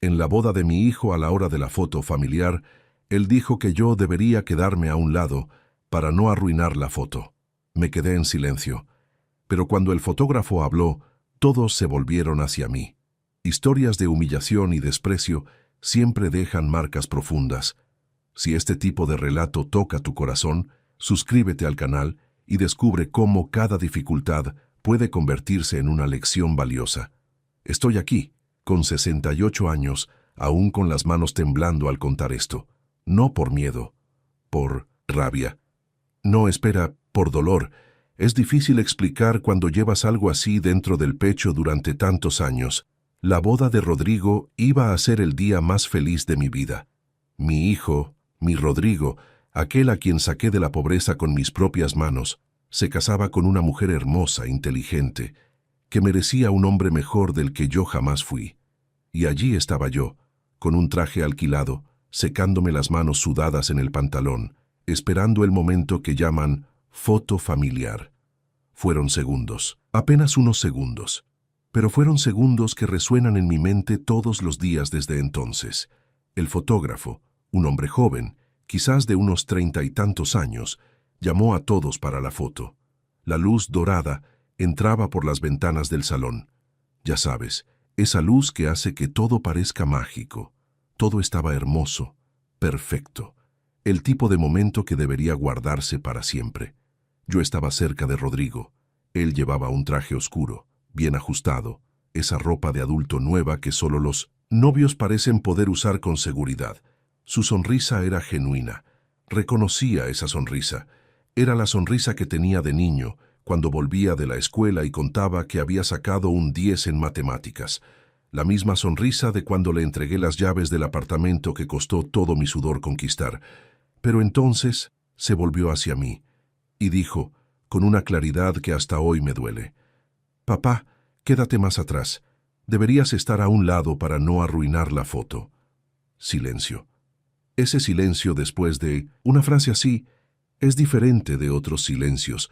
En la boda de mi hijo, a la hora de la foto familiar, él dijo que yo debería quedarme a un lado para no arruinar la foto. Me quedé en silencio, pero cuando el fotógrafo habló, todos se volvieron hacia mí. Historias de humillación y desprecio siempre dejan marcas profundas. Si este tipo de relato toca tu corazón, suscríbete al canal y descubre cómo cada dificultad puede convertirse en una lección valiosa. Estoy aquí, con 68 años, aún con las manos temblando al contar esto. No por miedo, por rabia. No, espera, por dolor. Es difícil explicar cuando llevas algo así dentro del pecho durante tantos años. La boda de Rodrigo iba a ser el día más feliz de mi vida. Mi hijo, mi Rodrigo, aquel a quien saqué de la pobreza con mis propias manos, se casaba con una mujer hermosa, inteligente, que merecía un hombre mejor del que yo jamás fui. Y allí estaba yo, con un traje alquilado, secándome las manos sudadas en el pantalón, esperando el momento que llaman foto familiar. Fueron segundos, apenas unos segundos, pero fueron segundos que resuenan en mi mente todos los días desde entonces. El fotógrafo, un hombre joven, quizás de unos 30 y tantos años, llamó a todos para la foto. La luz dorada entraba por las ventanas del salón. Ya sabes, esa luz que hace que todo parezca mágico. Todo estaba hermoso, perfecto. El tipo de momento que debería guardarse para siempre. Yo estaba cerca de Rodrigo. Él llevaba un traje oscuro, bien ajustado, esa ropa de adulto nueva que solo los novios parecen poder usar con seguridad. Su sonrisa era genuina. Reconocía esa sonrisa. Era la sonrisa que tenía de niño, cuando volvía de la escuela y contaba que había sacado un 10 en matemáticas. La misma sonrisa de cuando le entregué las llaves del apartamento que costó todo mi sudor conquistar. Pero entonces se volvió hacia mí y dijo, con una claridad que hasta hoy me duele: «Papá, quédate más atrás. Deberías estar a un lado para no arruinar la foto». Silencio. Ese silencio después de una frase así es diferente de otros silencios.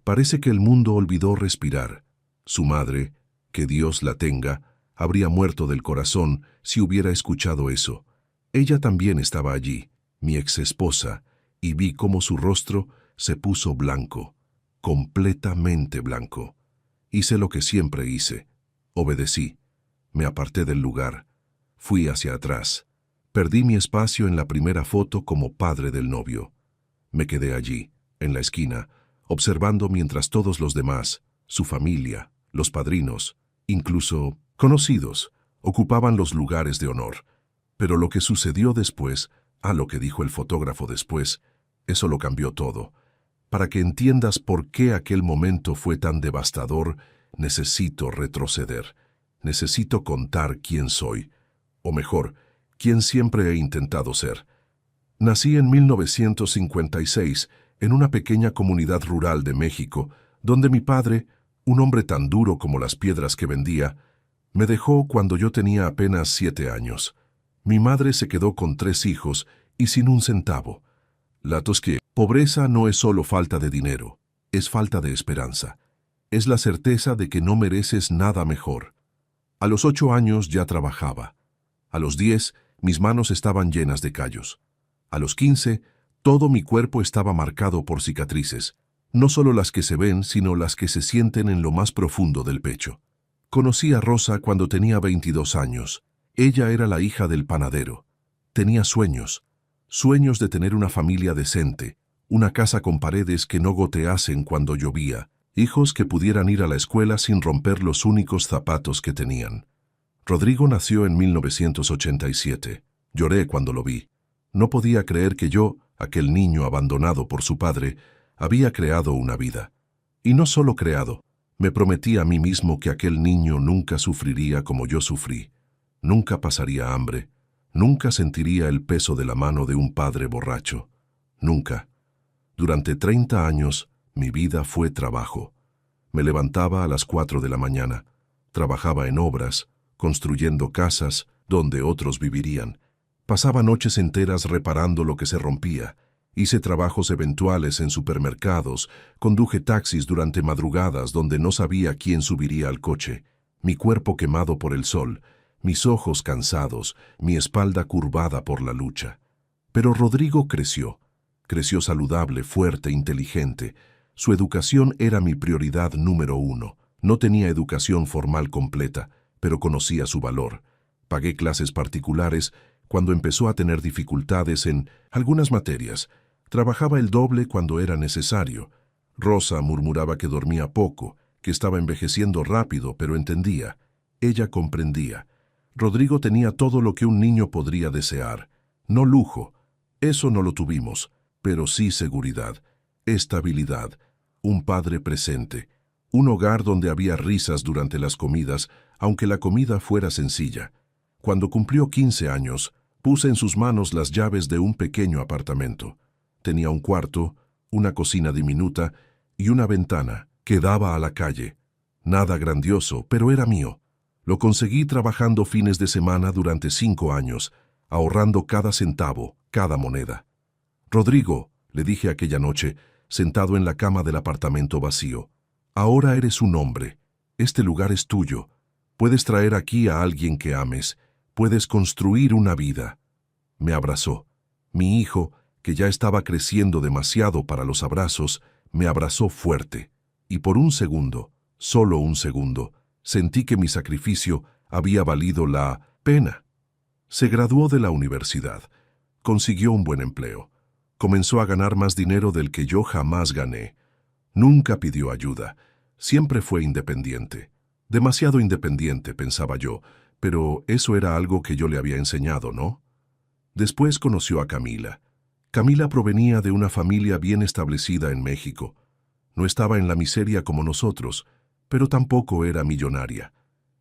Parece que el mundo olvidó respirar. Su madre, que Dios la tenga, habría muerto del corazón si hubiera escuchado eso. Ella también estaba allí, mi exesposa, y vi cómo su rostro se puso blanco, completamente blanco. Hice lo que siempre hice. Obedecí. Me aparté del lugar. Fui hacia atrás. Perdí mi espacio en la primera foto como padre del novio. Me quedé allí, en la esquina, observando mientras todos los demás, su familia, los padrinos, incluso conocidos, ocupaban los lugares de honor. Pero lo que sucedió después, lo que dijo el fotógrafo después, eso lo cambió todo. Para que entiendas por qué aquel momento fue tan devastador, necesito retroceder. Necesito contar quién soy, o mejor, quién siempre he intentado ser. Nací en 1956, en una pequeña comunidad rural de México, donde mi padre, un hombre tan duro como las piedras que vendía, me dejó cuando yo tenía apenas 7 años. Mi madre se quedó con 3 hijos y sin un centavo. La tosque. Pobreza no es solo falta de dinero, es falta de esperanza. Es la certeza de que no mereces nada mejor. A los 8 años ya trabajaba. A los 10, mis manos estaban llenas de callos. A los 15, todo mi cuerpo estaba marcado por cicatrices, no solo las que se ven, sino las que se sienten en lo más profundo del pecho. Conocí a Rosa cuando tenía 22 años. Ella era la hija del panadero. Tenía sueños de tener una familia decente, una casa con paredes que no goteasen cuando llovía, hijos que pudieran ir a la escuela sin romper los únicos zapatos que tenían. Rodrigo nació en 1987. Lloré cuando lo vi. No podía creer que yo, aquel niño abandonado por su padre, había creado una vida. Y no solo creado, me prometí a mí mismo que aquel niño nunca sufriría como yo sufrí. Nunca pasaría hambre. Nunca sentiría el peso de la mano de un padre borracho. Nunca. Durante 30 años, mi vida fue trabajo. Me levantaba a las 4 de la mañana. Trabajaba en obras, construyendo casas donde otros vivirían. Pasaba noches enteras reparando lo que se rompía. Hice trabajos eventuales en supermercados, conduje taxis durante madrugadas donde no sabía quién subiría al coche. Mi cuerpo quemado por el sol, mis ojos cansados, mi espalda curvada por la lucha. Pero Rodrigo creció. Creció saludable, fuerte, inteligente. Su educación era mi prioridad número 1. No tenía educación formal completa, pero conocía su valor. Pagué clases particulares cuando empezó a tener dificultades en algunas materias. Trabajaba el doble cuando era necesario. Rosa murmuraba que dormía poco, que estaba envejeciendo rápido, pero entendía. Ella comprendía. Rodrigo tenía todo lo que un niño podría desear. No lujo, eso no lo tuvimos, pero sí seguridad, estabilidad, un padre presente, un hogar donde había risas durante las comidas, aunque la comida fuera sencilla. Cuando cumplió 15 años, puse en sus manos las llaves de un pequeño apartamento. Tenía un cuarto, una cocina diminuta y una ventana que daba a la calle. Nada grandioso, pero era mío. Lo conseguí trabajando fines de semana durante 5 años, ahorrando cada centavo, cada moneda. Rodrigo, le dije aquella noche, sentado en la cama del apartamento vacío, ahora eres un hombre. Este lugar es tuyo. Puedes traer aquí a alguien que ames. Puedes construir una vida. Me abrazó. Mi hijo, que ya estaba creciendo demasiado para los abrazos, me abrazó fuerte. Y por un segundo, solo un segundo, sentí que mi sacrificio había valido la pena. Se graduó de la universidad. Consiguió un buen empleo. Comenzó a ganar más dinero del que yo jamás gané. Nunca pidió ayuda. Siempre fue independiente. Demasiado independiente, pensaba yo, pero eso era algo que yo le había enseñado, ¿no? Después conoció a Camila. Camila provenía de una familia bien establecida en México. No estaba en la miseria como nosotros, pero tampoco era millonaria.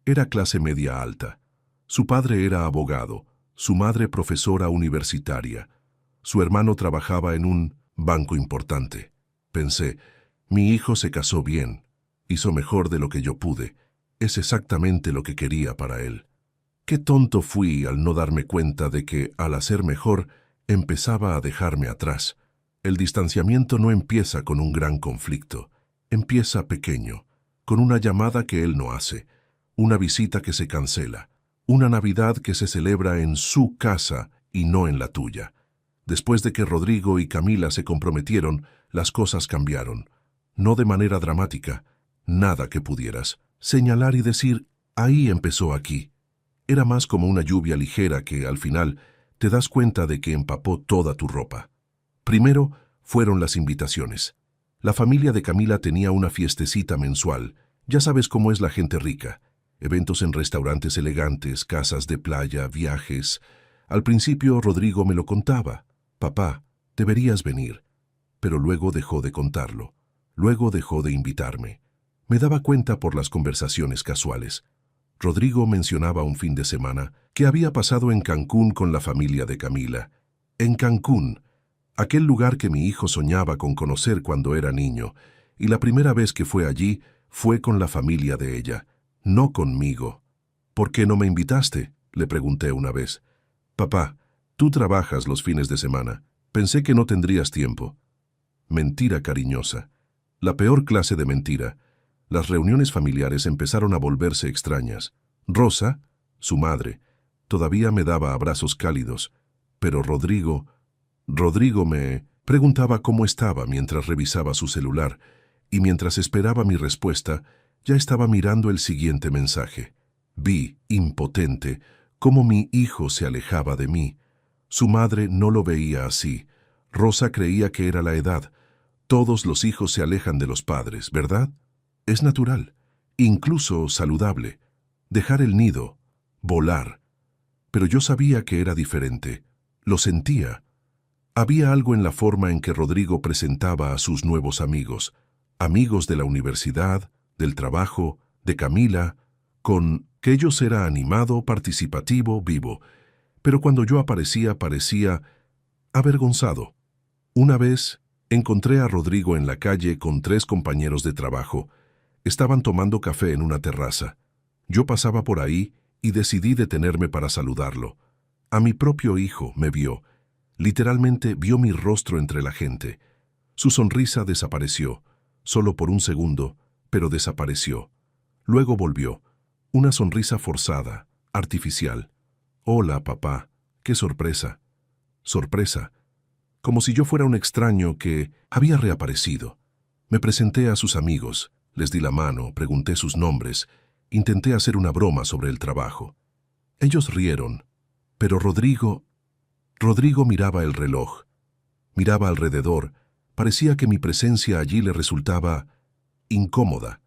Era clase media alta. Su padre era abogado, su madre profesora universitaria. Su hermano trabajaba en un banco importante. Pensé, mi hijo se casó bien, hizo mejor de lo que yo pude. Es exactamente lo que quería para él. Qué tonto fui al no darme cuenta de que, al hacer mejor, empezaba a dejarme atrás. El distanciamiento no empieza con un gran conflicto. Empieza pequeño, con una llamada que él no hace, una visita que se cancela, una Navidad que se celebra en su casa y no en la tuya. Después de que Rodrigo y Camila se comprometieron, las cosas cambiaron. No de manera dramática, nada que pudieras señalar y decir, ahí empezó aquí. Era más como una lluvia ligera que, al final, te das cuenta de que empapó toda tu ropa. Primero fueron las invitaciones. La familia de Camila tenía una fiestecita mensual. Ya sabes cómo es la gente rica. Eventos en restaurantes elegantes, casas de playa, viajes. Al principio Rodrigo me lo contaba. Papá, deberías venir. Pero luego dejó de contarlo. Luego dejó de invitarme. Me daba cuenta por las conversaciones casuales. Rodrigo mencionaba un fin de semana que había pasado en Cancún con la familia de Camila. En Cancún, aquel lugar que mi hijo soñaba con conocer cuando era niño, y la primera vez que fue allí fue con la familia de ella, no conmigo. ¿Por qué no me invitaste?, le pregunté una vez. Papá, tú trabajas los fines de semana. Pensé que no tendrías tiempo. Mentira cariñosa. La peor clase de mentira. Las reuniones familiares empezaron a volverse extrañas. Rosa, su madre, todavía me daba abrazos cálidos, pero Rodrigo me preguntaba cómo estaba mientras revisaba su celular, y mientras esperaba mi respuesta, ya estaba mirando el siguiente mensaje. Vi, impotente, cómo mi hijo se alejaba de mí. Su madre no lo veía así. Rosa creía que era la edad. Todos los hijos se alejan de los padres, ¿verdad? Es natural, incluso saludable. Dejar el nido, volar. Pero yo sabía que era diferente. Lo sentía. Había algo en la forma en que Rodrigo presentaba a sus nuevos amigos. Amigos de la universidad, del trabajo, de Camila, con que ellos era animado, participativo, vivo. Pero cuando yo aparecía, parecía avergonzado. Una vez encontré a Rodrigo en la calle con 3 compañeros de trabajo. Estaban tomando café en una terraza. Yo pasaba por ahí y decidí detenerme para saludarlo. A mi propio hijo me vio. Literalmente vio mi rostro entre la gente. Su sonrisa desapareció, solo por un segundo, pero desapareció. Luego volvió. Una sonrisa forzada, artificial. Hola, papá. ¡Qué sorpresa! Sorpresa. Como si yo fuera un extraño que había reaparecido. Me presenté a sus amigos, les di la mano, pregunté sus nombres, intenté hacer una broma sobre el trabajo. Ellos rieron, pero Rodrigo miraba el reloj, miraba alrededor, parecía que mi presencia allí le resultaba incómoda.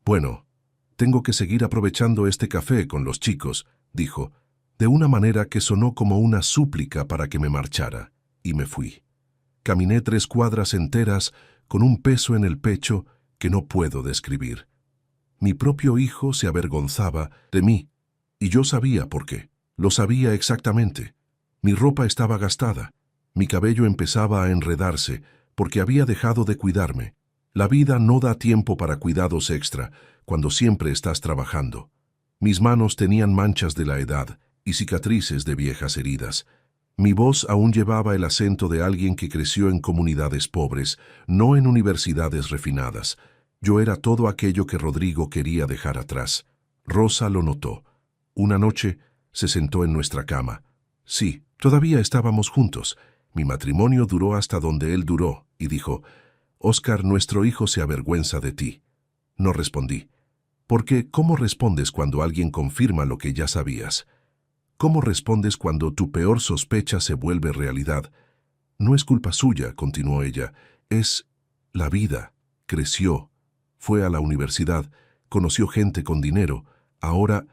Bueno, tengo que seguir aprovechando este café con los chicos, dijo, de una manera que sonó como una súplica para que me marchara, y me fui. Caminé 3 cuadras enteras con un peso en el pecho que no puedo describir. Mi propio hijo se avergonzaba de mí, y yo sabía por qué. Lo sabía exactamente. Mi ropa estaba gastada. Mi cabello empezaba a enredarse porque había dejado de cuidarme. La vida no da tiempo para cuidados extra cuando siempre estás trabajando. Mis manos tenían manchas de la edad y cicatrices de viejas heridas. Mi voz aún llevaba el acento de alguien que creció en comunidades pobres, no en universidades refinadas. Yo era todo aquello que Rodrigo quería dejar atrás. Rosa lo notó. Una noche se sentó en nuestra cama. Sí, todavía estábamos juntos. Mi matrimonio duró hasta donde él duró, y dijo, «Oscar, nuestro hijo se avergüenza de ti». No respondí. Porque, ¿cómo respondes cuando alguien confirma lo que ya sabías? ¿Cómo respondes cuando tu peor sospecha se vuelve realidad? No es culpa suya, continuó ella, es la vida. Creció, fue a la universidad, conoció gente con dinero. Ahora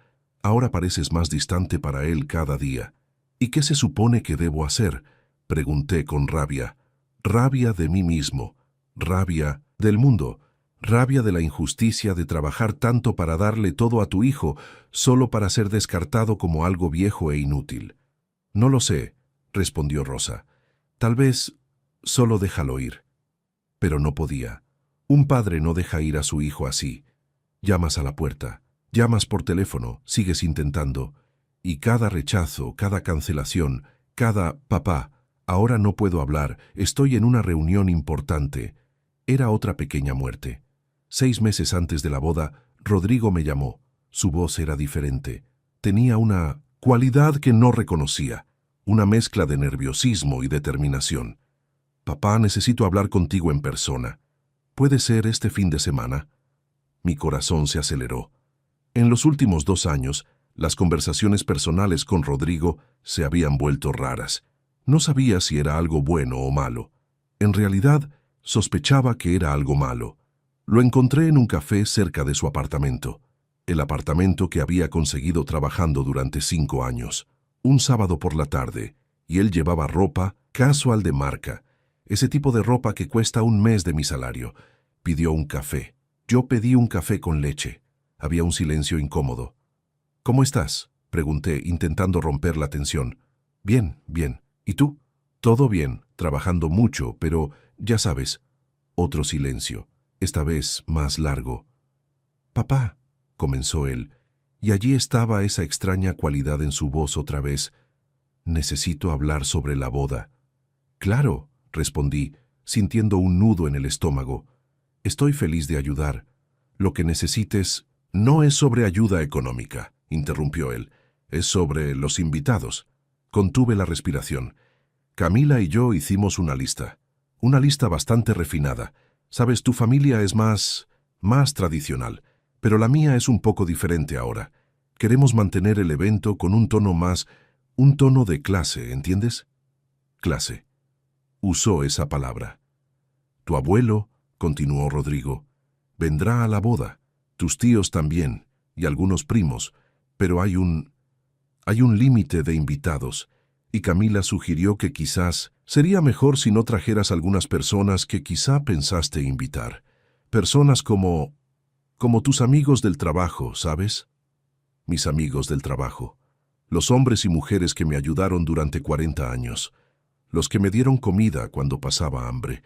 pareces más distante para él cada día. ¿Y qué se supone que debo hacer?, pregunté con rabia. Rabia de mí mismo, rabia del mundo, rabia de la injusticia de trabajar tanto para darle todo a tu hijo, solo para ser descartado como algo viejo e inútil. No lo sé, respondió Rosa. Tal vez solo déjalo ir. Pero no podía. Un padre no deja ir a su hijo así. Llamas a la puerta, llamas por teléfono, sigues intentando. Y cada rechazo, cada cancelación, cada «papá, ahora no puedo hablar, estoy en una reunión importante», era otra pequeña muerte. 6 meses antes de la boda, Rodrigo me llamó. Su voz era diferente. Tenía una cualidad que no reconocía, una mezcla de nerviosismo y determinación. «Papá, necesito hablar contigo en persona. ¿Puede ser este fin de semana?» Mi corazón se aceleró. En los últimos 2 años, las conversaciones personales con Rodrigo se habían vuelto raras. No sabía si era algo bueno o malo. En realidad, sospechaba que era algo malo. Lo encontré en un café cerca de su apartamento, el apartamento que había conseguido trabajando durante 5 años. Un sábado por la tarde, y él llevaba ropa casual de marca, ese tipo de ropa que cuesta 1 mes de mi salario. Pidió un café. Yo pedí un café con leche. Había un silencio incómodo. «¿Cómo estás?», pregunté, intentando romper la tensión. «Bien, bien. ¿Y tú?» «Todo bien, trabajando mucho, pero, ya sabes». Otro silencio, esta vez más largo. «Papá», comenzó él, y allí estaba esa extraña cualidad en su voz otra vez. «Necesito hablar sobre la boda». «Claro», respondí, sintiendo un nudo en el estómago. «Estoy feliz de ayudar. Lo que necesites no es sobre ayuda económica», interrumpió él. «Es sobre los invitados». Contuve la respiración. Camila y yo hicimos una lista bastante refinada. Sabes, tu familia es más tradicional, pero la mía es un poco diferente ahora. Queremos mantener el evento con un tono de clase, ¿entiendes? Clase. Usó esa palabra. Tu abuelo, continuó Rodrigo, vendrá a la boda, tus tíos también, y algunos primos, pero hay un límite de invitados, y Camila sugirió que quizás sería mejor si no trajeras algunas personas que quizá pensaste invitar. Personas como tus amigos del trabajo, ¿sabes? Mis amigos del trabajo. Los hombres y mujeres que me ayudaron durante 40 años. Los que me dieron comida cuando pasaba hambre.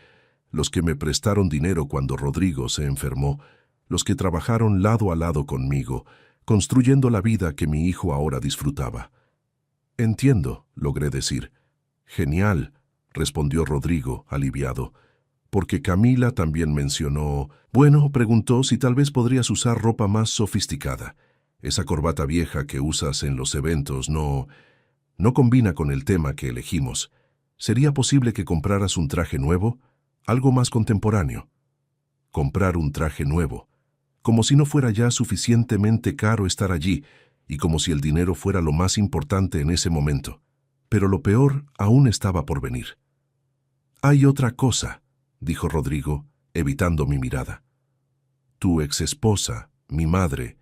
Los que me prestaron dinero cuando Rodrigo se enfermó. Los que trabajaron lado a lado conmigo, construyendo la vida que mi hijo ahora disfrutaba. Entiendo, logré decir. Genial, respondió Rodrigo, aliviado. Porque Camila también mencionó... Bueno, preguntó si tal vez podrías usar ropa más sofisticada. Esa corbata vieja que usas en los eventos no combina con el tema que elegimos. ¿Sería posible que compraras un traje nuevo? Algo más contemporáneo. Comprar un traje nuevo. Como si no fuera ya suficientemente caro estar allí, y como si el dinero fuera lo más importante en ese momento. Pero lo peor aún estaba por venir. «Hay otra cosa», dijo Rodrigo, evitando mi mirada. «Tu exesposa, mi madre.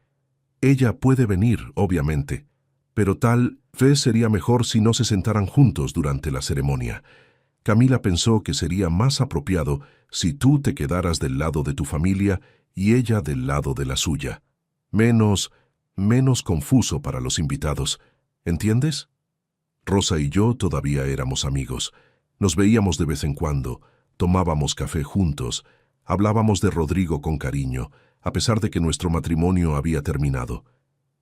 Ella puede venir, obviamente, pero tal vez sería mejor si no se sentaran juntos durante la ceremonia. Camila pensó que sería más apropiado si tú te quedaras del lado de tu familia y ella del lado de la suya. Menos confuso para los invitados. ¿Entiendes?» Rosa y yo todavía éramos amigos. Nos veíamos de vez en cuando, tomábamos café juntos, hablábamos de Rodrigo con cariño, a pesar de que nuestro matrimonio había terminado.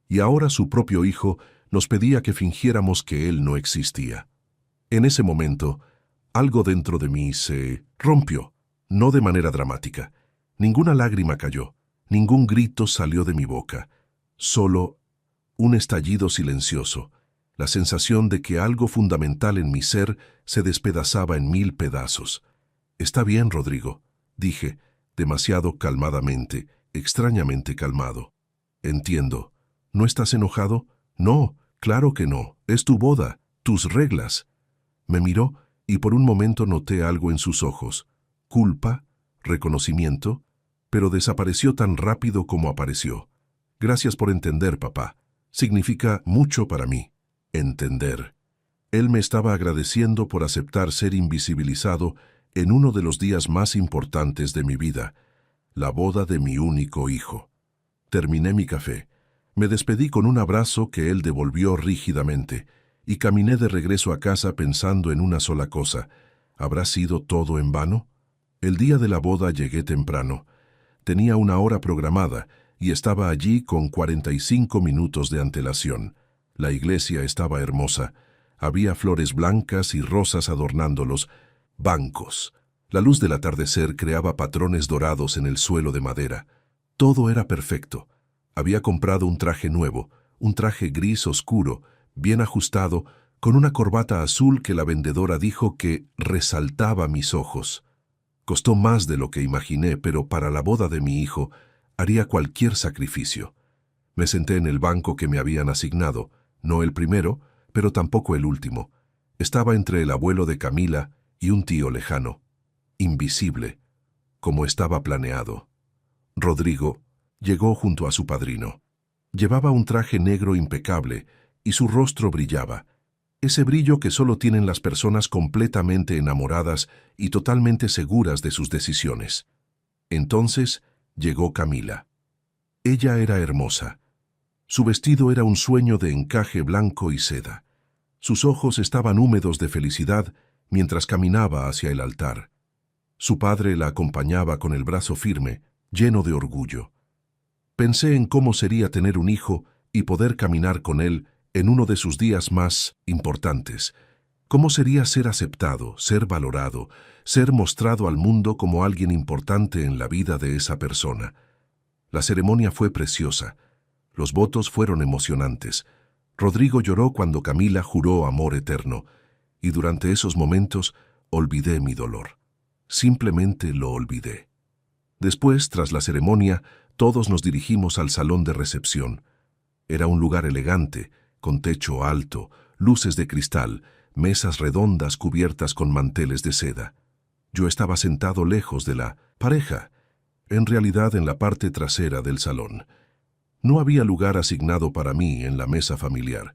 Y ahora su propio hijo nos pedía que fingiéramos que él no existía. En ese momento, algo dentro de mí se rompió, no de manera dramática. Ninguna lágrima cayó, ningún grito salió de mi boca, solo un estallido silencioso, la sensación de que algo fundamental en mi ser se despedazaba en 1000 pedazos. «Está bien, Rodrigo», dije, demasiado calmadamente, extrañamente calmado. «Entiendo. ¿No estás enojado?» «No, claro que no. Es tu boda, tus reglas». Me miró y por un momento noté algo en sus ojos. Culpa, reconocimiento, pero desapareció tan rápido como apareció. «Gracias por entender, papá. Significa mucho para mí». Entender. Él me estaba agradeciendo por aceptar ser invisibilizado en uno de los días más importantes de mi vida, la boda de mi único hijo. Terminé mi café. Me despedí con un abrazo que él devolvió rígidamente y caminé de regreso a casa pensando en una sola cosa. ¿Habrá sido todo en vano? El día de la boda llegué temprano. Tenía una hora programada y estaba allí con 45 minutos de antelación. La iglesia estaba hermosa. Había flores blancas y rosas adornando los bancos. La luz del atardecer creaba patrones dorados en el suelo de madera. Todo era perfecto. Había comprado un traje nuevo, un traje gris oscuro, bien ajustado, con una corbata azul que la vendedora dijo que resaltaba mis ojos. Costó más de lo que imaginé, pero para la boda de mi hijo haría cualquier sacrificio. Me senté en el banco que me habían asignado, no el primero, pero tampoco el último. Estaba entre el abuelo de Camila y un tío lejano, invisible, como estaba planeado. Rodrigo llegó junto a su padrino. Llevaba un traje negro impecable y su rostro brillaba, ese brillo que solo tienen las personas completamente enamoradas y totalmente seguras de sus decisiones. Entonces llegó Camila. Ella era hermosa. Su vestido era un sueño de encaje blanco y seda. Sus ojos estaban húmedos de felicidad mientras caminaba hacia el altar. Su padre la acompañaba con el brazo firme, lleno de orgullo. Pensé en cómo sería tener un hijo y poder caminar con él en uno de sus días más importantes. Cómo sería ser aceptado, ser valorado, ser mostrado al mundo como alguien importante en la vida de esa persona. La ceremonia fue preciosa. Los votos fueron emocionantes. Rodrigo lloró cuando Camila juró amor eterno, y durante esos momentos olvidé mi dolor. Simplemente lo olvidé. Después, tras la ceremonia, todos nos dirigimos al salón de recepción. Era un lugar elegante, con techo alto, luces de cristal, mesas redondas cubiertas con manteles de seda. Yo estaba sentado lejos de la pareja, en realidad en la parte trasera del salón. No había lugar asignado para mí en la mesa familiar,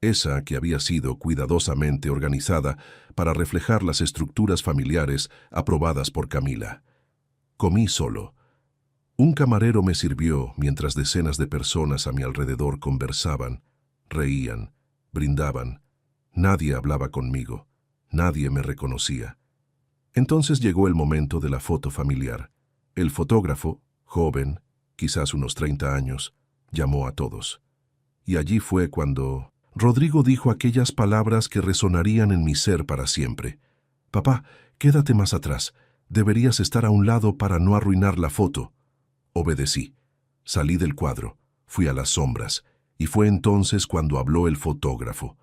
esa que había sido cuidadosamente organizada para reflejar las estructuras familiares aprobadas por Camila. Comí solo. Un camarero me sirvió mientras decenas de personas a mi alrededor conversaban, reían, brindaban. Nadie hablaba conmigo, nadie me reconocía. Entonces llegó el momento de la foto familiar. El fotógrafo, joven, quizás unos 30 años, llamó a todos. Y allí fue cuando Rodrigo dijo aquellas palabras que resonarían en mi ser para siempre. «Papá, quédate más atrás. Deberías estar a un lado para no arruinar la foto». Obedecí. Salí del cuadro. Fui a las sombras, y fue entonces cuando habló el fotógrafo.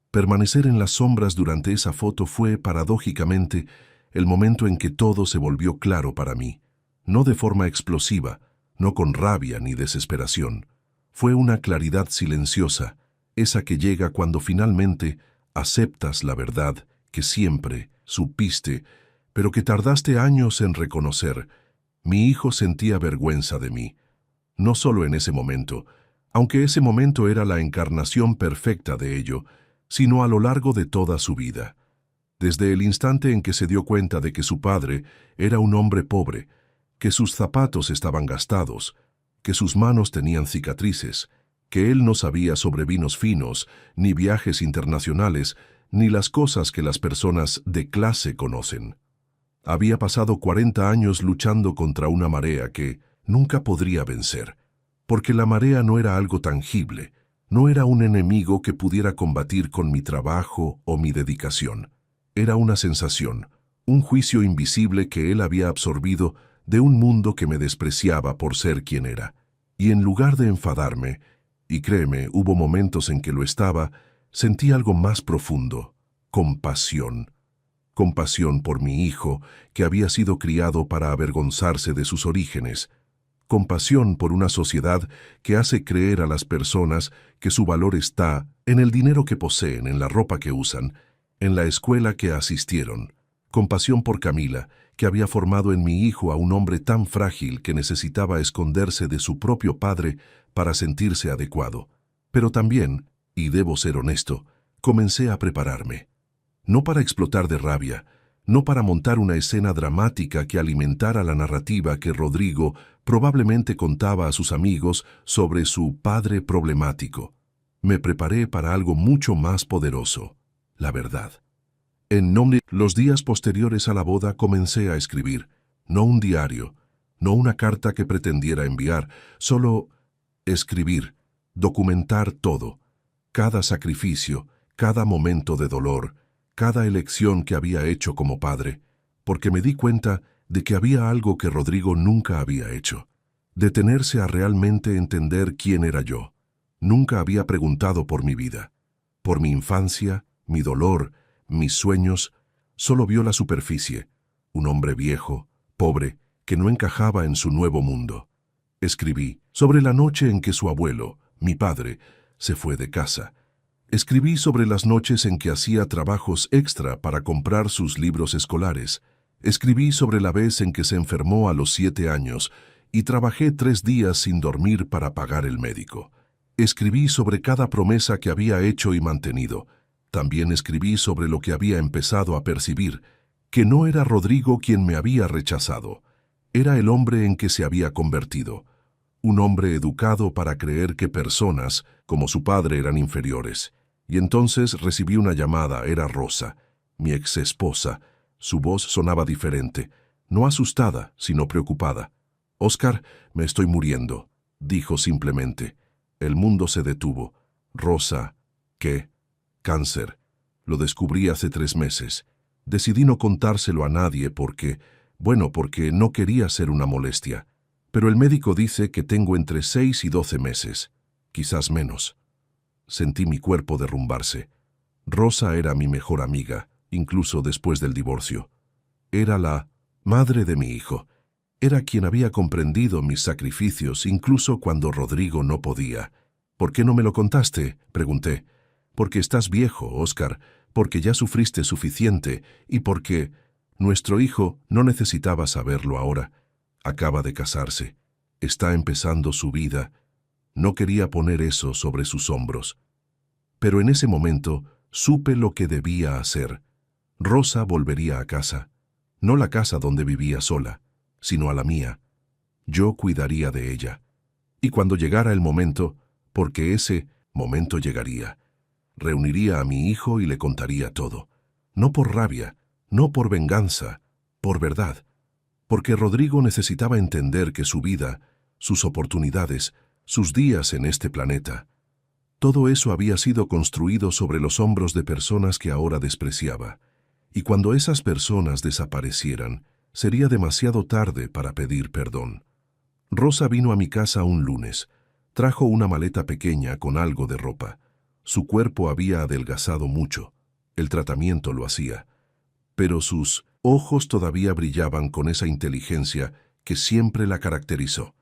Permanecer en las sombras durante esa foto fue, paradójicamente, el momento en que todo se volvió claro para mí. No de forma explosiva, no con rabia ni desesperación. Fue una claridad silenciosa, esa que llega cuando finalmente aceptas la verdad que siempre supiste, pero que tardaste años en reconocer. Mi hijo sentía vergüenza de mí. No solo en ese momento, aunque ese momento era la encarnación perfecta de ello, sino a lo largo de toda su vida. Desde el instante en que se dio cuenta de que su padre era un hombre pobre, que sus zapatos estaban gastados, que sus manos tenían cicatrices, que él no sabía sobre vinos finos, ni viajes internacionales, ni las cosas que las personas de clase conocen. Había pasado 40 años luchando contra una marea que nunca podría vencer, porque la marea no era algo tangible, no era un enemigo que pudiera combatir con mi trabajo o mi dedicación. Era una sensación, un juicio invisible que él había absorbido de un mundo que me despreciaba por ser quien era. Y en lugar de enfadarme, y créeme, hubo momentos en que lo estaba, sentí algo más profundo, compasión. Compasión por mi hijo, que había sido criado para avergonzarse de sus orígenes. Compasión por una sociedad que hace creer a las personas que su valor está en el dinero que poseen, en la ropa que usan, en la escuela que asistieron. Compasión por Camila, que había formado en mi hijo a un hombre tan frágil que necesitaba esconderse de su propio padre para sentirse adecuado. Pero también, y debo ser honesto, comencé a prepararme. No para explotar de rabia, no para montar una escena dramática que alimentara la narrativa que Rodrigo probablemente contaba a sus amigos sobre su padre problemático. Me preparé para algo mucho más poderoso, la verdad. En nombre de los días posteriores a la boda comencé a escribir, no un diario, no una carta que pretendiera enviar, solo escribir, documentar todo, cada sacrificio, cada momento de dolor, cada elección que había hecho como padre, porque me di cuenta de que había algo que Rodrigo nunca había hecho, detenerse a realmente entender quién era yo. Nunca había preguntado por mi vida, por mi infancia, mi dolor, mis sueños. Solo vio la superficie, un hombre viejo, pobre, que no encajaba en su nuevo mundo. Escribí sobre la noche en que su abuelo, mi padre, se fue de casa. Escribí sobre las noches en que hacía trabajos extra para comprar sus libros escolares. Escribí sobre la vez en que se enfermó a los 7 años y trabajé 3 días sin dormir para pagar el médico. Escribí sobre cada promesa que había hecho y mantenido. También escribí sobre lo que había empezado a percibir, que no era Rodrigo quien me había rechazado. Era el hombre en que se había convertido. Un hombre educado para creer que personas, como su padre, eran inferiores. Y entonces recibí una llamada, era Rosa, mi exesposa. Su voz sonaba diferente, no asustada, sino preocupada. «Oscar, me estoy muriendo», dijo simplemente. El mundo se detuvo. «Rosa, ¿qué?» «Cáncer. Lo descubrí hace 3 meses. Decidí no contárselo a nadie porque no quería ser una molestia. Pero el médico dice que tengo entre 6 y 12 meses, quizás menos». Sentí mi cuerpo derrumbarse. Rosa era mi mejor amiga, incluso después del divorcio. Era la madre de mi hijo. Era quien había comprendido mis sacrificios, incluso cuando Rodrigo no podía. «¿Por qué no me lo contaste?», pregunté. «Porque estás viejo, Oscar, porque ya sufriste suficiente y porque nuestro hijo no necesitaba saberlo ahora. Acaba de casarse. Está empezando su vida». No quería poner eso sobre sus hombros. Pero en ese momento supe lo que debía hacer. Rosa volvería a casa. No la casa donde vivía sola, sino a la mía. Yo cuidaría de ella. Y cuando llegara el momento, porque ese momento llegaría, reuniría a mi hijo y le contaría todo. No por rabia, no por venganza, por verdad. Porque Rodrigo necesitaba entender que su vida, sus oportunidades, sus días en este planeta, todo eso había sido construido sobre los hombros de personas que ahora despreciaba. Y cuando esas personas desaparecieran, sería demasiado tarde para pedir perdón. Rosa vino a mi casa un lunes. Trajo una maleta pequeña con algo de ropa. Su cuerpo había adelgazado mucho. El tratamiento lo hacía. Pero sus ojos todavía brillaban con esa inteligencia que siempre la caracterizó.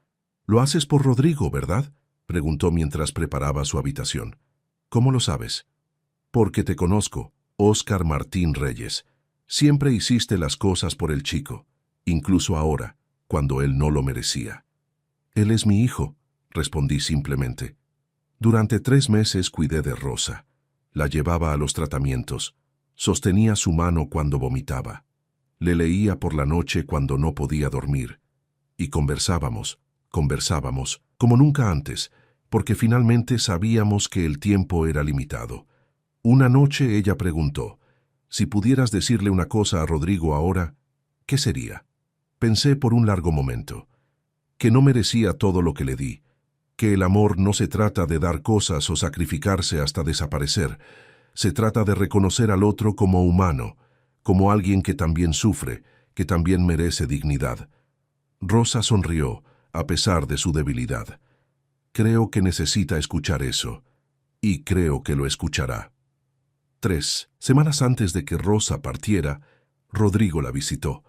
«Lo haces por Rodrigo, ¿verdad?», preguntó mientras preparaba su habitación. «¿Cómo lo sabes?». «Porque te conozco, Óscar Martín Reyes. Siempre hiciste las cosas por el chico, incluso ahora, cuando él no lo merecía». «Él es mi hijo», respondí simplemente. Durante 3 meses cuidé de Rosa. La llevaba a los tratamientos. Sostenía su mano cuando vomitaba. Le leía por la noche cuando no podía dormir. Y conversábamos, como nunca antes, porque finalmente sabíamos que el tiempo era limitado. Una noche ella preguntó, «Si pudieras decirle una cosa a Rodrigo ahora, ¿qué sería?». Pensé por un largo momento. Que no merecía todo lo que le di. Que el amor no se trata de dar cosas o sacrificarse hasta desaparecer. Se trata de reconocer al otro como humano, como alguien que también sufre, que también merece dignidad. Rosa sonrió, a pesar de su debilidad. Creo que necesita escuchar eso, y creo que lo escuchará. 3 semanas antes de que Rosa partiera, Rodrigo la visitó.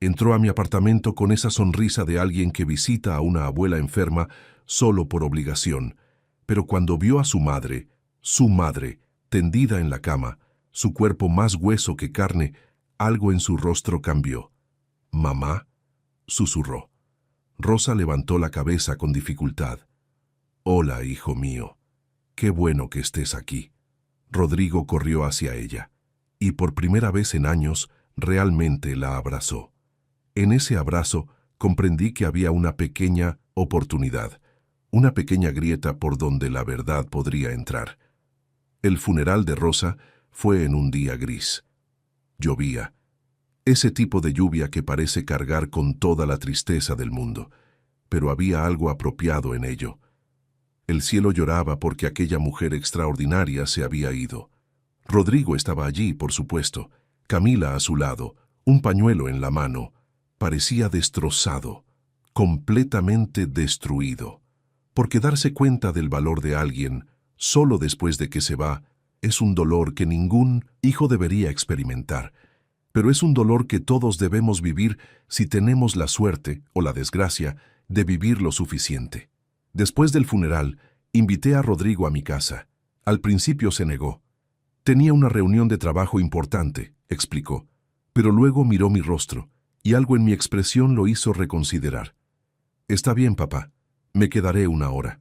Entró a mi apartamento con esa sonrisa de alguien que visita a una abuela enferma solo por obligación, pero cuando vio a su madre, tendida en la cama, su cuerpo más hueso que carne, algo en su rostro cambió. «Mamá», susurró. Rosa levantó la cabeza con dificultad. «Hola, hijo mío. Qué bueno que estés aquí». Rodrigo corrió hacia ella, y por primera vez en años realmente la abrazó. En ese abrazo comprendí que había una pequeña oportunidad, una pequeña grieta por donde la verdad podría entrar. El funeral de Rosa fue en un día gris. Llovía. Ese tipo de lluvia que parece cargar con toda la tristeza del mundo, pero había algo apropiado en ello. El cielo lloraba porque aquella mujer extraordinaria se había ido. Rodrigo estaba allí, por supuesto, Camila a su lado, un pañuelo en la mano. Parecía destrozado, completamente destruido. Porque darse cuenta del valor de alguien, solo después de que se va, es un dolor que ningún hijo debería experimentar. Pero es un dolor que todos debemos vivir si tenemos la suerte o la desgracia de vivir lo suficiente. Después del funeral, invité a Rodrigo a mi casa. Al principio se negó. Tenía una reunión de trabajo importante, explicó, pero luego miró mi rostro, y algo en mi expresión lo hizo reconsiderar. «Está bien, papá. Me quedaré 1 hora».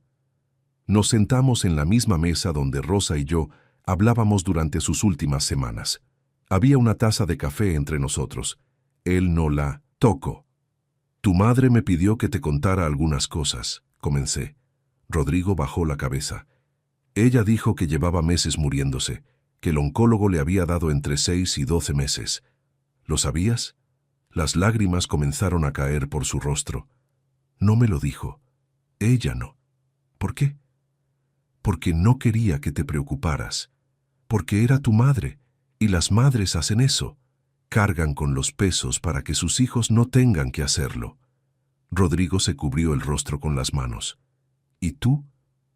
Nos sentamos en la misma mesa donde Rosa y yo hablábamos durante sus últimas semanas. Había una taza de café entre nosotros. Él no la tocó. «Tu madre me pidió que te contara algunas cosas», comencé. Rodrigo bajó la cabeza. «Ella dijo que llevaba meses muriéndose, que el oncólogo le había dado entre 6 y 12 meses. ¿Lo sabías?». Las lágrimas comenzaron a caer por su rostro. «No me lo dijo. Ella no». «¿Por qué?». «Porque no quería que te preocuparas. Porque era tu madre, y las madres hacen eso. Cargan con los pesos para que sus hijos no tengan que hacerlo». Rodrigo se cubrió el rostro con las manos. «¿Y tú?»,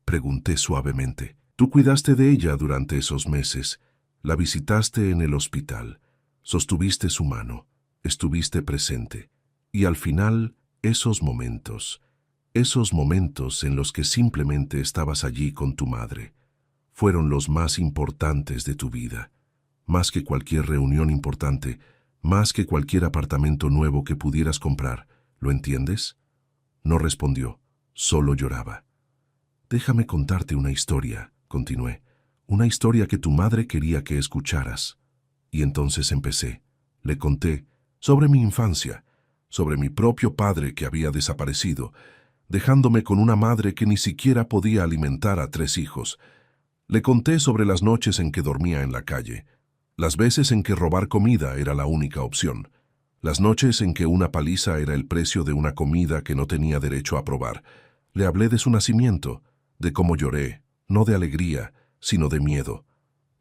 pregunté suavemente. «Tú cuidaste de ella durante esos meses. La visitaste en el hospital. Sostuviste su mano. Estuviste presente. Y al final, esos momentos en los que simplemente estabas allí con tu madre, fueron los más importantes de tu vida. Más que cualquier reunión importante, más que cualquier apartamento nuevo que pudieras comprar. ¿Lo entiendes?». No respondió, solo lloraba. «Déjame contarte una historia», continué. «Una historia que tu madre quería que escucharas». Y entonces empecé. Le conté sobre mi infancia, sobre mi propio padre que había desaparecido, dejándome con una madre que ni siquiera podía alimentar a 3 hijos. Le conté sobre las noches en que dormía en la calle, las veces en que robar comida era la única opción, las noches en que una paliza era el precio de una comida que no tenía derecho a probar. Le hablé de su nacimiento, de cómo lloré, no de alegría, sino de miedo.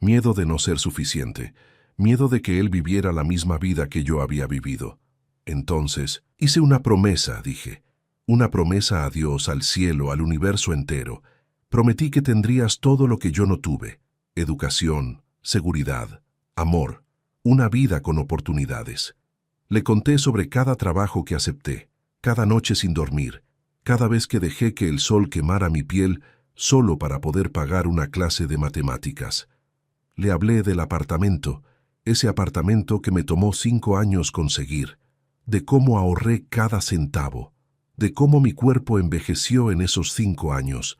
Miedo de no ser suficiente, miedo de que él viviera la misma vida que yo había vivido. Entonces, hice una promesa, dije. Una promesa a Dios, al cielo, al universo entero. Prometí que tendrías todo lo que yo no tuve: educación, seguridad, amor, una vida con oportunidades. Le conté sobre cada trabajo que acepté, cada noche sin dormir, cada vez que dejé que el sol quemara mi piel solo para poder pagar una clase de matemáticas. Le hablé del apartamento, ese apartamento que me tomó 5 años conseguir, de cómo ahorré cada centavo, de cómo mi cuerpo envejeció en esos 5 años.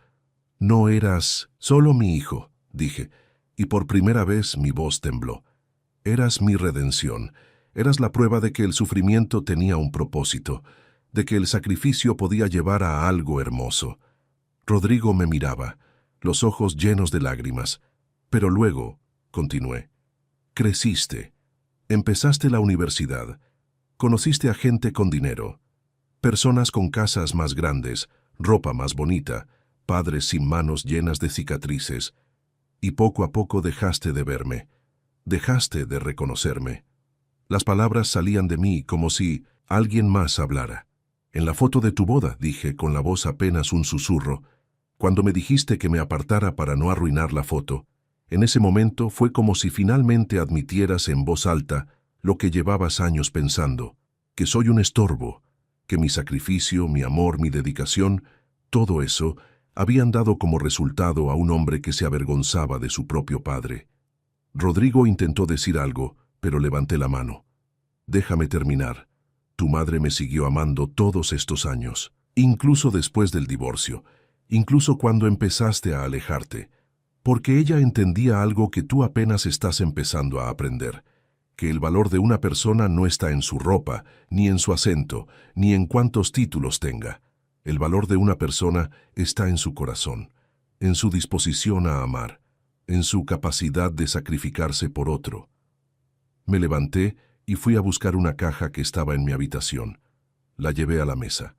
No eras solo mi hijo, dije, y por primera vez mi voz tembló. Eras mi redención, eras la prueba de que el sufrimiento tenía un propósito, de que el sacrificio podía llevar a algo hermoso. Rodrigo me miraba, los ojos llenos de lágrimas. Pero luego, continué, creciste, empezaste la universidad, conociste a gente con dinero, personas con casas más grandes, ropa más bonita, padres sin manos llenas de cicatrices, y poco a poco dejaste de verme, dejaste de reconocerme. Las palabras salían de mí como si alguien más hablara. En la foto de tu boda, dije con la voz apenas un susurro, cuando me dijiste que me apartara para no arruinar la foto, en ese momento fue como si finalmente admitieras en voz alta lo que llevabas años pensando, que soy un estorbo, que mi sacrificio, mi amor, mi dedicación, todo eso, habían dado como resultado a un hombre que se avergonzaba de su propio padre. Rodrigo intentó decir algo, pero levanté la mano. Déjame terminar. Tu madre me siguió amando todos estos años, incluso después del divorcio, incluso cuando empezaste a alejarte, porque ella entendía algo que tú apenas estás empezando a aprender, que el valor de una persona no está en su ropa, ni en su acento, ni en cuántos títulos tenga. El valor de una persona está en su corazón, en su disposición a amar, en su capacidad de sacrificarse por otro. Me levanté y fui a buscar una caja que estaba en mi habitación. La llevé a la mesa.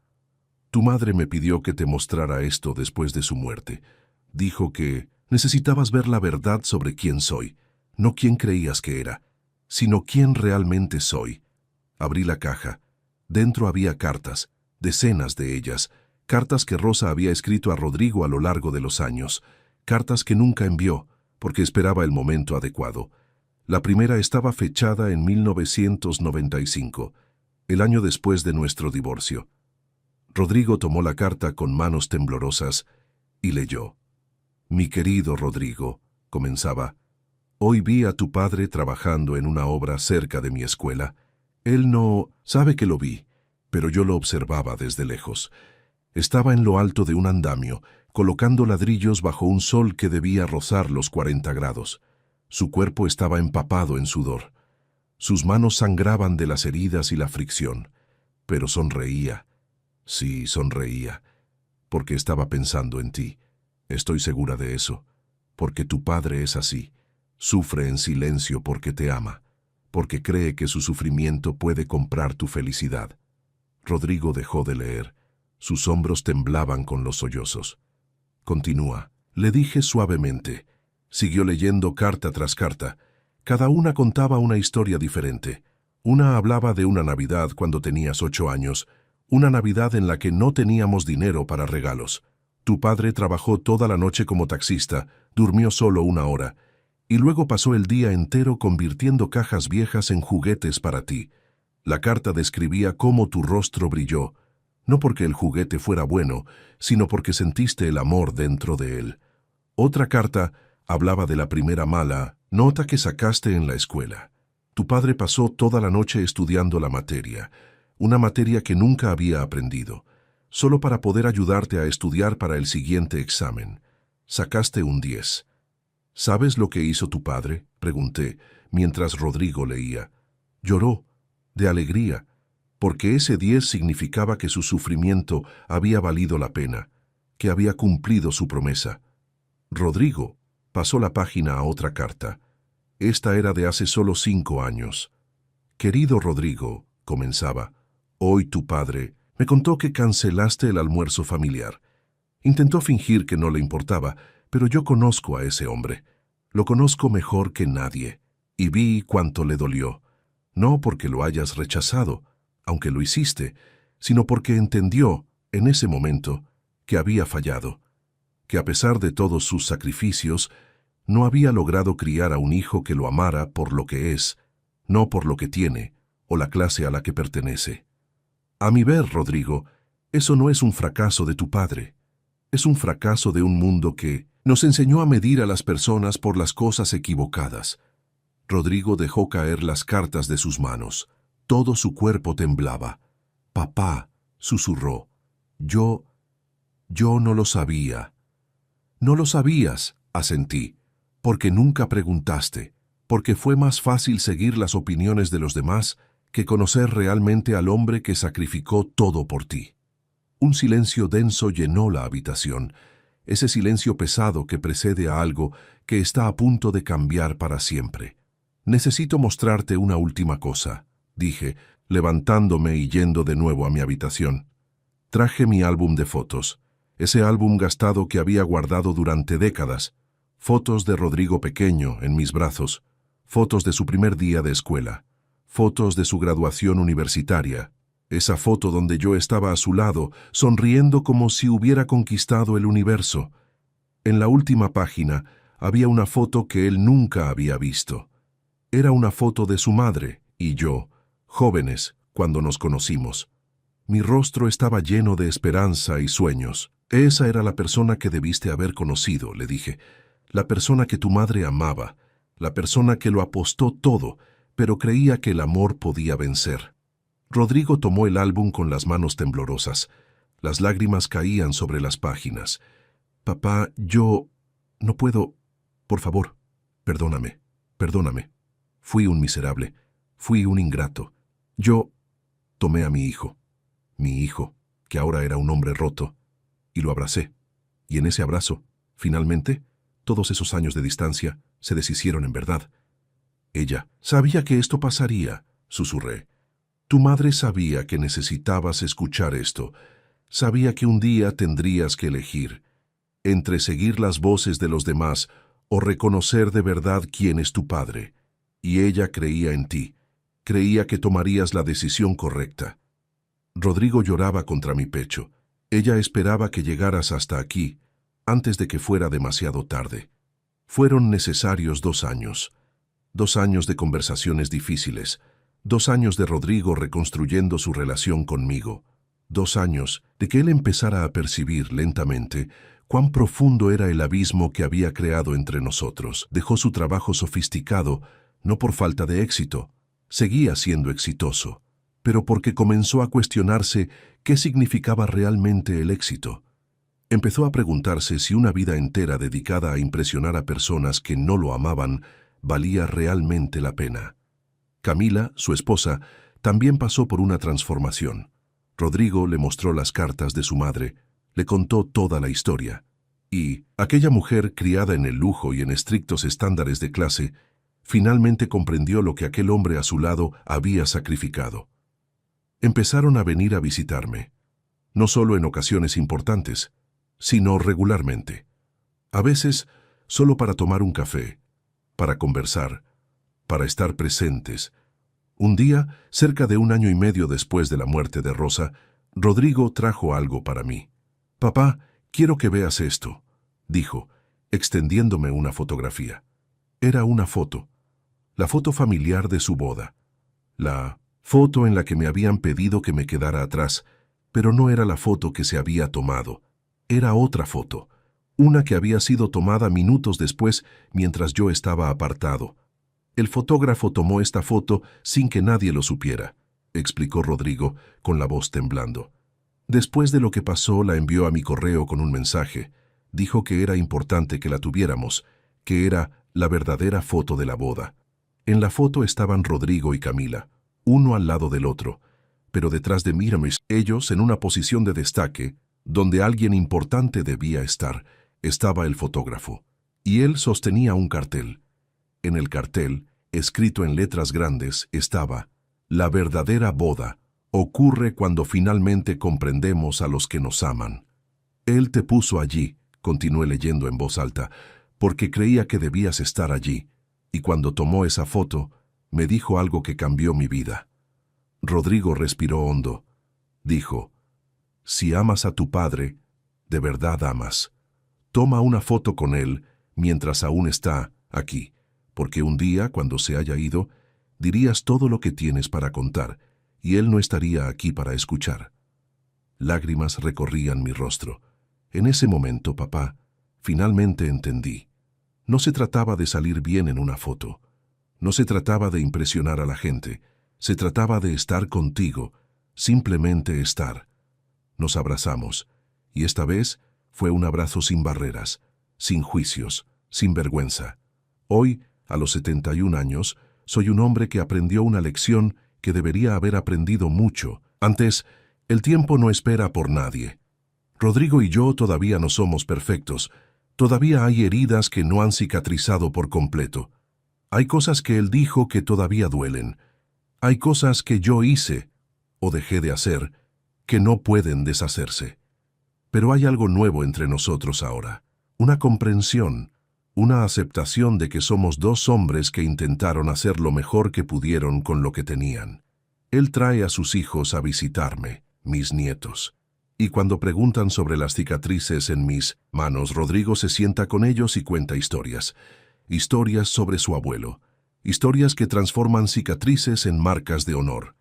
Tu madre me pidió que te mostrara esto después de su muerte. Dijo que necesitabas ver la verdad sobre quién soy, no quién creías que era, sino quién realmente soy. Abrí la caja. Dentro había cartas, decenas de ellas, cartas que Rosa había escrito a Rodrigo a lo largo de los años, cartas que nunca envió, porque esperaba el momento adecuado. La primera estaba fechada en 1995, el año después de nuestro divorcio. Rodrigo tomó la carta con manos temblorosas y leyó. Mi querido Rodrigo, comenzaba, hoy vi a tu padre trabajando en una obra cerca de mi escuela. Él no sabe que lo vi, pero yo lo observaba desde lejos. Estaba en lo alto de un andamio, colocando ladrillos bajo un sol que debía rozar los 40 grados. Su cuerpo estaba empapado en sudor. Sus manos sangraban de las heridas y la fricción, pero sonreía. Sí, sonreía, porque estaba pensando en ti. Estoy segura de eso, porque tu padre es así. Sufre en silencio porque te ama, porque cree que su sufrimiento puede comprar tu felicidad. Rodrigo dejó de leer. Sus hombros temblaban con los sollozos. Continúa, le dije suavemente. Siguió leyendo carta tras carta. Cada una contaba una historia diferente. Una hablaba de una Navidad cuando tenías 8 años, una Navidad en la que no teníamos dinero para regalos. Tu padre trabajó toda la noche como taxista, durmió solo 1 hora, y luego pasó el día entero convirtiendo cajas viejas en juguetes para ti. La carta describía cómo tu rostro brilló, no porque el juguete fuera bueno, sino porque sentiste el amor dentro de él. Otra carta hablaba de la primera mala nota que sacaste en la escuela. Tu padre pasó toda la noche estudiando la materia, una materia que nunca había aprendido, solo para poder ayudarte a estudiar para el siguiente examen. Sacaste un 10. ¿Sabes lo que hizo tu padre?, pregunté, mientras Rodrigo leía. Lloró, de alegría, porque ese 10 significaba que su sufrimiento había valido la pena, que había cumplido su promesa. Rodrigo pasó la página a otra carta. Esta era de hace solo 5 años. Querido Rodrigo, comenzaba, hoy tu padre me contó que cancelaste el almuerzo familiar. Intentó fingir que no le importaba, pero yo conozco a ese hombre. Lo conozco mejor que nadie, y vi cuánto le dolió. No porque lo hayas rechazado, aunque lo hiciste, sino porque entendió en ese momento, que había fallado, que a pesar de todos sus sacrificios, no había logrado criar a un hijo que lo amara por lo que es, no por lo que tiene o la clase a la que pertenece. A mi ver, Rodrigo, eso no es un fracaso de tu padre. Es un fracaso de un mundo que nos enseñó a medir a las personas por las cosas equivocadas. Rodrigo dejó caer las cartas de sus manos. Todo su cuerpo temblaba. «Papá», susurró. Yo no lo sabía». «No lo sabías», asentí, «porque nunca preguntaste, porque fue más fácil seguir las opiniones de los demás que conocer realmente al hombre que sacrificó todo por ti». Un silencio denso llenó la habitación, ese silencio pesado que precede a algo que está a punto de cambiar para siempre. «Necesito mostrarte una última cosa», dije, levantándome y yendo de nuevo a mi habitación. Traje mi álbum de fotos, ese álbum gastado que había guardado durante décadas, fotos de Rodrigo pequeño en mis brazos, fotos de su primer día de escuela, fotos de su graduación universitaria, esa foto donde yo estaba a su lado, sonriendo como si hubiera conquistado el universo. En la última página había una foto que él nunca había visto. Era una foto de su madre y yo, jóvenes, cuando nos conocimos. Mi rostro estaba lleno de esperanza y sueños. «Esa era la persona que debiste haber conocido», le dije. «La persona que tu madre amaba, la persona que lo apostó todo, pero creía que el amor podía vencer». Rodrigo tomó el álbum con las manos temblorosas. Las lágrimas caían sobre las páginas. «Papá, yo no puedo. Por favor, perdóname, perdóname. Fui un miserable, fui un ingrato. Yo tomé a mi hijo, que ahora era un hombre roto, y lo abracé. Y en ese abrazo, finalmente, todos esos años de distancia se deshicieron en verdad. Ella sabía que esto pasaría», susurré. «Tu madre sabía que necesitabas escuchar esto. Sabía que un día tendrías que elegir entre seguir las voces de los demás o reconocer de verdad quién es tu padre. Y ella creía en ti. Creía que tomarías la decisión correcta». Rodrigo lloraba contra mi pecho. «Ella esperaba que llegaras hasta aquí, antes de que fuera demasiado tarde». Fueron necesarios 2 años. 2 años de conversaciones difíciles. 2 años de Rodrigo reconstruyendo su relación conmigo. 2 años de que él empezara a percibir lentamente cuán profundo era el abismo que había creado entre nosotros. Dejó su trabajo sofisticado, no por falta de éxito. Seguía siendo exitoso, pero porque comenzó a cuestionarse qué significaba realmente el éxito. Empezó a preguntarse si una vida entera dedicada a impresionar a personas que no lo amaban valía realmente la pena. Camila, su esposa, también pasó por una transformación. Rodrigo le mostró las cartas de su madre, le contó toda la historia. Y aquella mujer criada en el lujo y en estrictos estándares de clase, finalmente comprendió lo que aquel hombre a su lado había sacrificado. Empezaron a venir a visitarme, no solo en ocasiones importantes, sino regularmente. A veces, solo para tomar un café, para conversar, para estar presentes. Un día, cerca de 1 año y medio después de la muerte de Rosa, Rodrigo trajo algo para mí. «Papá, quiero que veas esto», dijo, extendiéndome una fotografía. Era una foto, la foto familiar de su boda. La foto en la que me habían pedido que me quedara atrás, pero no era la foto que se había tomado. Era otra foto, una que había sido tomada minutos después mientras yo estaba apartado. «El fotógrafo tomó esta foto sin que nadie lo supiera», explicó Rodrigo con la voz temblando. «Después de lo que pasó, la envió a mi correo con un mensaje. Dijo que era importante que la tuviéramos, que era la verdadera foto de la boda. En la foto estaban Rodrigo y Camila, uno al lado del otro, pero detrás de Miramis, ellos en una posición de destaque, donde alguien importante debía estar, estaba el fotógrafo, y él sostenía un cartel. En el cartel, escrito en letras grandes, estaba: «La verdadera boda ocurre cuando finalmente comprendemos a los que nos aman». «Él te puso allí», continué leyendo en voz alta, «porque creía que debías estar allí, y cuando tomó esa foto, me dijo algo que cambió mi vida». Rodrigo respiró hondo. Dijo: Si amas a tu padre, de verdad amas. Toma una foto con él mientras aún está aquí, porque un día, cuando se haya ido, dirías todo lo que tienes para contar, y él no estaría aquí para escuchar. Lágrimas recorrían mi rostro. En ese momento, papá, finalmente entendí. No se trataba de salir bien en una foto. No se trataba de impresionar a la gente. Se trataba de estar contigo, simplemente estar. Nos abrazamos, y esta vez fue un abrazo sin barreras, sin juicios, sin vergüenza. Hoy, a los 71 años, soy un hombre que aprendió una lección que debería haber aprendido mucho. Antes, el tiempo no espera por nadie. Rodrigo y yo todavía no somos perfectos. Todavía hay heridas que no han cicatrizado por completo. Hay cosas que él dijo que todavía duelen. Hay cosas que yo hice, o dejé de hacer, que no pueden deshacerse. Pero hay algo nuevo entre nosotros ahora. Una comprensión, una aceptación de que somos dos hombres que intentaron hacer lo mejor que pudieron con lo que tenían. Él trae a sus hijos a visitarme, mis nietos. Y cuando preguntan sobre las cicatrices en mis manos, Rodrigo se sienta con ellos y cuenta historias. Historias sobre su abuelo. Historias que transforman cicatrices en marcas de honor.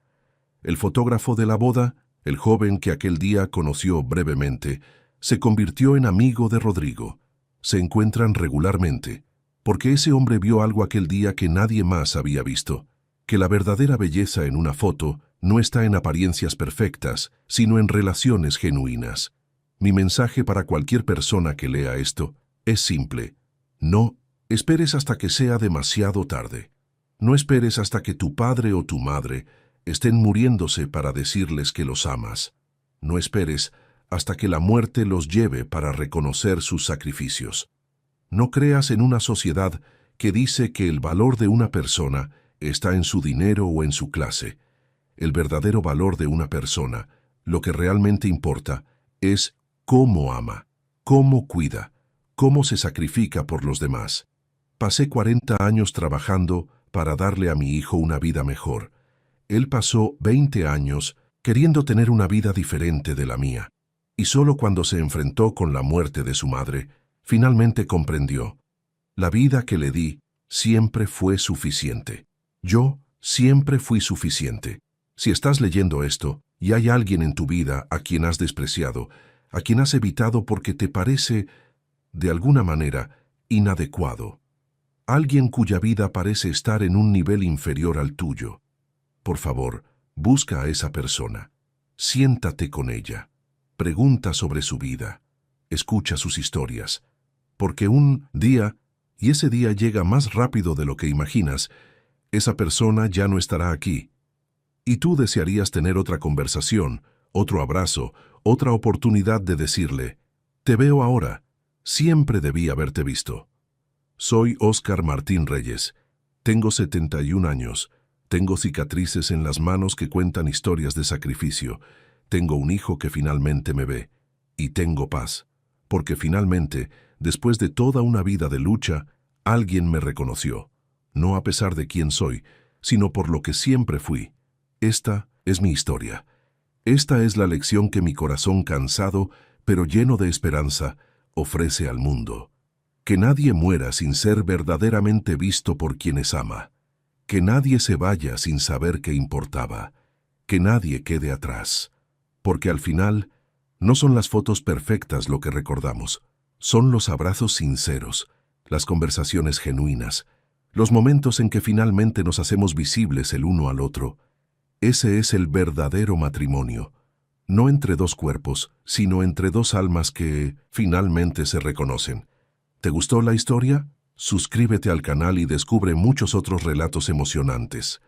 El fotógrafo de la boda, el joven que aquel día conoció brevemente, se convirtió en amigo de Rodrigo. Se encuentran regularmente, porque ese hombre vio algo aquel día que nadie más había visto, que la verdadera belleza en una foto no está en apariencias perfectas, sino en relaciones genuinas. Mi mensaje para cualquier persona que lea esto es simple. No esperes hasta que sea demasiado tarde. No esperes hasta que tu padre o tu madre estén muriéndose para decirles que los amas. No esperes hasta que la muerte los lleve para reconocer sus sacrificios. No creas en una sociedad que dice que el valor de una persona está en su dinero o en su clase. El verdadero valor de una persona, lo que realmente importa, es cómo ama, cómo cuida, cómo se sacrifica por los demás. Pasé 40 años trabajando para darle a mi hijo una vida mejor. Él pasó 20 años queriendo tener una vida diferente de la mía. Y solo cuando se enfrentó con la muerte de su madre, finalmente comprendió. La vida que le di siempre fue suficiente. Yo siempre fui suficiente. Si estás leyendo esto y hay alguien en tu vida a quien has despreciado, a quien has evitado porque te parece, de alguna manera, inadecuado, alguien cuya vida parece estar en un nivel inferior al tuyo, por favor, busca a esa persona. Siéntate con ella. Pregunta sobre su vida. Escucha sus historias. Porque un día, y ese día llega más rápido de lo que imaginas, esa persona ya no estará aquí. Y tú desearías tener otra conversación, otro abrazo, otra oportunidad de decirle, te veo ahora, siempre debí haberte visto. Soy Óscar Martín Reyes. Tengo 71 años. Tengo cicatrices en las manos que cuentan historias de sacrificio. Tengo un hijo que finalmente me ve. Y tengo paz. Porque finalmente, después de toda una vida de lucha, alguien me reconoció. No a pesar de quién soy, sino por lo que siempre fui. Esta es mi historia. Esta es la lección que mi corazón cansado, pero lleno de esperanza, ofrece al mundo. Que nadie muera sin ser verdaderamente visto por quienes ama. Que nadie se vaya sin saber qué importaba. Que nadie quede atrás. Porque al final, no son las fotos perfectas lo que recordamos. Son los abrazos sinceros, las conversaciones genuinas, los momentos en que finalmente nos hacemos visibles el uno al otro. Ese es el verdadero matrimonio. No entre dos cuerpos, sino entre dos almas que finalmente se reconocen. ¿Te gustó la historia? Suscríbete al canal y descubre muchos otros relatos emocionantes.